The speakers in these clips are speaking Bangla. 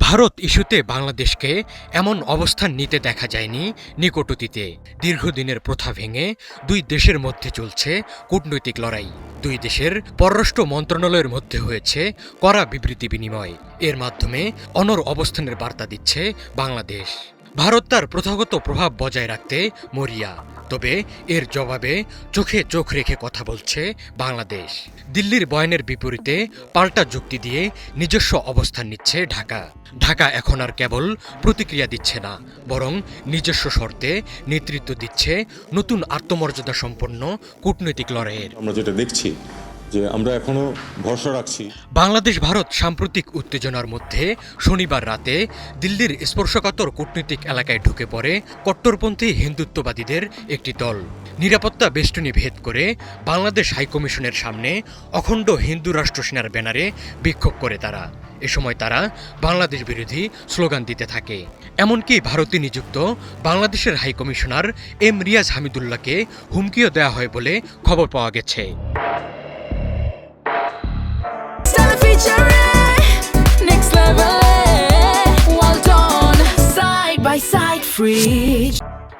ভারত ইস্যুতে বাংলাদেশকে এমন অবস্থান নিতে দেখা যায়নি নিকট অতীতে। দীর্ঘদিনের প্রথা ভেঙে দুই দেশের মধ্যে চলছে কূটনৈতিক লড়াই। দুই দেশের পররাষ্ট্র মন্ত্রণালয়ের মধ্যে হয়েছে কড়া বিবৃতি বিনিময়। এর মাধ্যমে অনড় অবস্থানের বার্তা দিচ্ছে বাংলাদেশ। ভারত তার প্রথাগত প্রভাব বজায় রাখতে মরিয়া, তবে এর জবাবে চোখে চোখ রেখে কথা বলছে বাংলাদেশ। দিল্লির বয়ানের বিপরীতে পাল্টা যুক্তি দিয়ে নিজস্ব অবস্থান নিচ্ছে ঢাকা। ঢাকা এখন আর কেবল প্রতিক্রিয়া দিচ্ছে না, বরং নিজস্ব শর্তে নেতৃত্ব দিচ্ছে নতুন আত্মমর্যাদা সম্পন্ন কূটনৈতিক লড়াইয়ের। আমরা যেটা দেখছি যে আমরা এখনো ভরসা রাখছি। বাংলাদেশ ভারত সাম্প্রতিক উত্তেজনার মধ্যে শনিবার রাতে দিল্লির স্পর্শকাতর কূটনৈতিক এলাকায় ঢুকে পড়ে কট্টরপন্থী হিন্দুত্ববাদীদের একটি দল। নিরাপত্তা বেষ্টনী ভেদ করে বাংলাদেশ হাইকমিশনের সামনে অখণ্ড হিন্দু রাষ্ট্র সেনার ব্যানারে বিক্ষোভ করে তারা। এ সময় তারা বাংলাদেশ বিরোধী স্লোগান দিতে থাকে। এমনকি ভারতে নিযুক্ত বাংলাদেশের হাইকমিশনার এম রিয়াজ হামিদুল্লাহকে হুমকিও দেওয়া হয় বলে খবর পাওয়া গেছে।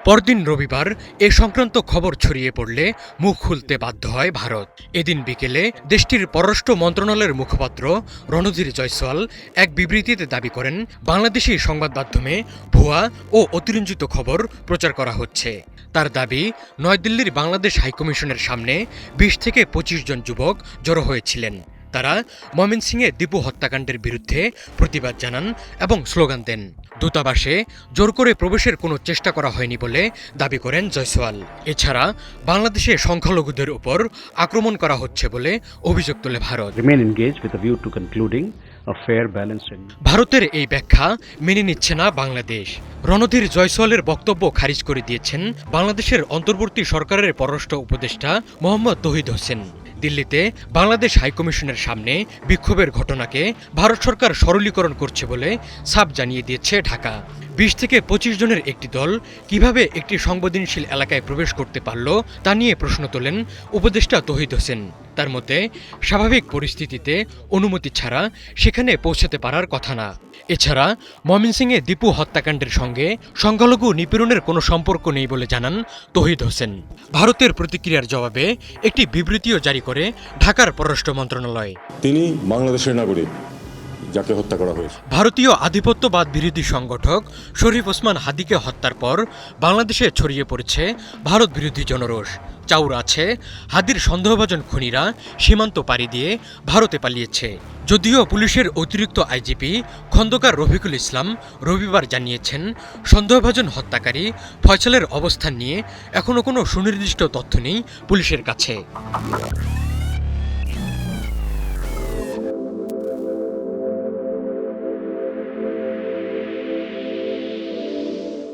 পরদিন রবিবার এ সংক্রান্ত খবর ছড়িয়ে পড়লে মুখ খুলতে বাধ্য হয় ভারত। এদিন বিকেলে দেশটির পররাষ্ট্র মন্ত্রণালয়ের মুখপাত্র রণধীর জয়সওয়াল এক বিবৃতিতে দাবি করেন, বাংলাদেশি সংবাদ মাধ্যমে ভুয়া ও অতিরঞ্জিত খবর প্রচার করা হচ্ছে। তার দাবি, নয়াদিল্লির বাংলাদেশ হাইকমিশনের সামনে ২০ থেকে ২৫ জন যুবক জড়ো হয়েছিলেন। তারা ময়মনসিংহে দীপু হত্যাকাণ্ডের বিরুদ্ধে প্রতিবাদ জানান এবং স্লোগান দেন। দূতাবাসে জোর করে প্রবেশের কোনো চেষ্টা করা হয়নি বলে দাবি করেন জয়সওয়াল। এছাড়া বাংলাদেশে সংখ্যালঘুদের উপর আক্রমণ করা হচ্ছে বলে অভিযোগ তোলে ভারত। ভারতের এই ব্যাখ্যা মেনে নিচ্ছে না বাংলাদেশ। রণধীর জয়সওয়ালের বক্তব্য খারিজ করে দিয়েছেন বাংলাদেশের অন্তর্বর্তী সরকারের পররাষ্ট্র উপদেষ্টা মোহাম্মদ তৌহিদ হোসেন। দিল্লিতে বাংলাদেশ হাইকমিশনের সামনে বিক্ষোভের ঘটনাকে ভারত সরকার সরলীকরণ করছে বলে সাফ জানিয়ে দিয়েছে ঢাকা। ২০ থেকে ২৫ জনের একটি দল কিভাবে একটি সংবেদনশীল এলাকায় প্রবেশ করতে পারল তা নিয়ে প্রশ্ন তোলেন উপদেষ্টা তৌহিদ হোসেন। তার মতে, স্বাভাবিক পরিস্থিতিতে অনুমতি ছাড়া সেখানে পৌঁছাতে পারার কথা না। এছাড়া ময়মনসিংহে দীপু হত্যাকাণ্ডের সঙ্গে সংখ্যালঘু নিপীড়নের কোনো সম্পর্ক নেই বলে জানান তৌহিদ হোসেন। ভারতের প্রতিক্রিয়ার জবাবে একটি বিবৃতিও জারি করে ঢাকার পররাষ্ট্র মন্ত্রণালয়। তিনি বাংলাদেশের নাগরিক যাকে হত্যা করা হয়েছে। ভারতীয় আধিপত্যবাদ বিরোধী সংগঠক শরীফ ওসমান হাদিকে হত্যার পর বাংলাদেশে ছড়িয়ে পড়েছে ভারত বিরোধী জনরোষ। চাউর আছে, হাদির সন্দেহভাজন খুনিরা সীমান্ত পাড়ি দিয়ে ভারতে পালিয়েছে। যদিও পুলিশের অতিরিক্ত আইজিপি খন্দকার রফিকুল ইসলাম রবিবার জানিয়েছেন, সন্দেহভাজন হত্যাকারী ফয়সালের অবস্থান নিয়ে এখনও কোনো সুনির্দিষ্ট তথ্য নেই পুলিশের কাছে।